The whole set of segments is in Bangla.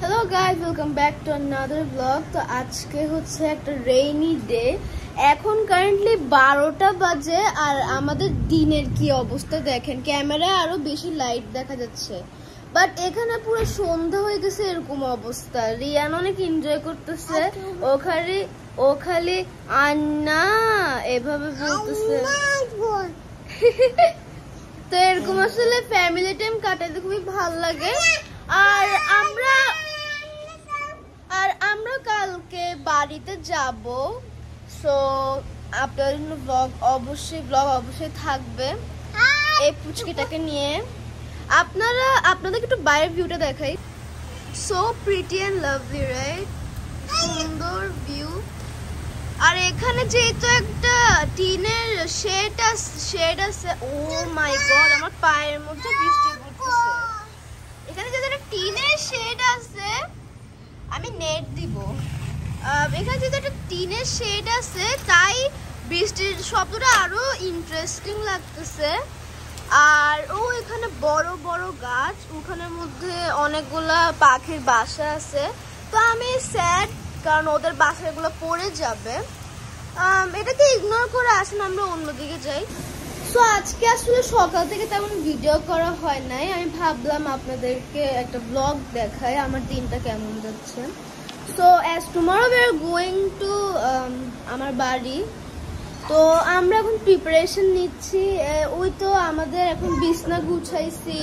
Hello guys, welcome back to another vlog. তো আজকে হচ্ছে একটা রেইনি ডে। এখন কারেন্টলি 12টা বাজে আর আমাদের দিনের কি অবস্থা দেখেন। ক্যামেরায় আরো বেশি লাইট দেখা যাচ্ছে, বাট এখানে পুরো সন্ধ্যা হয়ে গেছে এরকম অবস্থা। রিয়ান অনেক এনজয় করতেছে, ও খালি আন্না এভাবে বলতেছে। তো এরকম আসলে ফ্যামিলি টাইম কাটাতে খুবই ভালো লাগে। আর আমরা কালকে বাড়িতে যাব, সো আপনাদের ব্লগ অবশ্যই থাকবে এই পুচকিটাকে নিয়ে। আপনাদেরকে একটু বাইরের ভিউটা দেখাই। So pretty and lovely, right? সুন্দর ভিউ। আর এখানে যেহেতু একটা টিনের শেড আছে, ও মাই গড, আমার পায়ের মধ্যে বৃষ্টি পড়তেছে। এখানে যেহেতু একটা টিনের শেড আছে, আমি নেট দিব। এখানে যেহেতু একটা টিনের শেড আছে, তাই বৃষ্টির শব্দটা আরো ইন্টারেস্টিং লাগতেছে। আর এখানে বড় বড় গাছ, ওখানের মধ্যে অনেকগুলা পাখির বাসা আছে। তো আমি স্যাড, কারণ ওদের বাসাগুলো পড়ে যাবে। এটাকে ইগনোর করে আসেন, আমরা অন্যদিকে যাই। সো আজকে আসলে সকাল থেকে তেমন ভিডিও করা হয় নাই। আমি ভাবলাম আপনাদেরকে একটা ব্লগ দেখাই আমার দিনটা কেমন যাচ্ছে। So as tomorrow we are going to আমার বাড়ি। তো আমরা এখন প্রিপারেশন নিচ্ছি। ওই তো আমাদের এখন বিছনা গুছাইছি,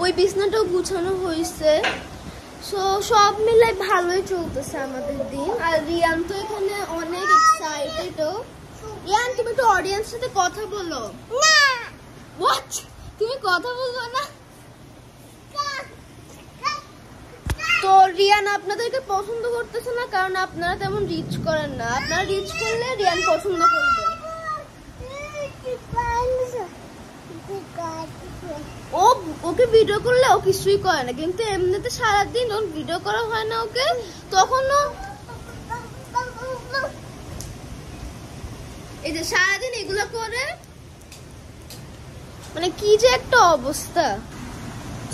ওই বিছনাটাও গুছানো হয়েছে। সো সব মিলে ভালোই চলতেছে আমাদের দিন। আর রিয়ান তো এখানে অনেক এক্সাইটেড। রিয়ান, তুমি একটু অডিয়েন্সের সাথে কথা বলো না। হোয়াট? তুমি কথা বলবো না? তো রিয়ান আপনাদেরকে পছন্দ করতেছে না, কারণ আপনারা তেমন রিচ করেন না। আপনারা রিচ করলে রিয়ান পছন্দ করবে। ওকে ভিডিও করলে ও কিছুই করে না, কিন্তু এমনিতে সারাদিন ওর ভিডিও করা হয় না ওকে, তখনও এই যে সারাদিন এগুলো করে, মানে কি যে একটা অবস্থা।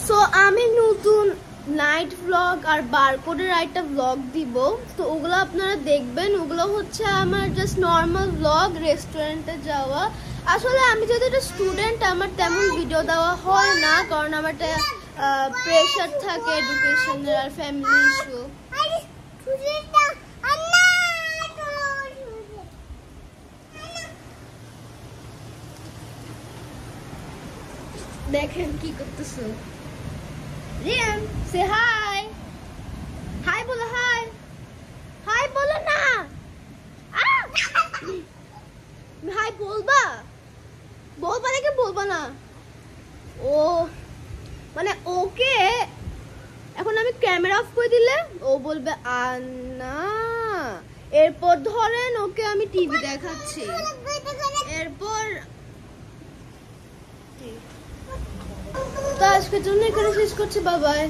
সো আমি নতুন নাইট ব্লগ আর বারকোডের একটা ব্লগ দিব, তো ওগুলো আপনারা দেখবেন। ওগুলো হচ্ছে আমার জাস্ট নর্মাল ব্লগ, রেস্টুরেন্টে যাওয়া। আসলে আমি যেহেতু একটা স্টুডেন্ট, আমার তেমন ভিডিও দেওয়া হয় না, কারণ আমার একটা প্রেশার থাকে এডুকেশনের আর ফ্যামিলি ইস্যু। দেখেন কি করতেছে রিয়ান। সে হাই, হাই বলো, হাই হাই বলো না। হাই বলবা নাকি বলবা না? ও মানে ওকে এখন আমি ক্যামেরা অফ করে দিলে ও বলবে আন্না। এরপর ধরেন ওকে আমি টিভি দেখাচ্ছি, এরপর তো আজকের জন্য এখানে শেষ করছি। Bye bye.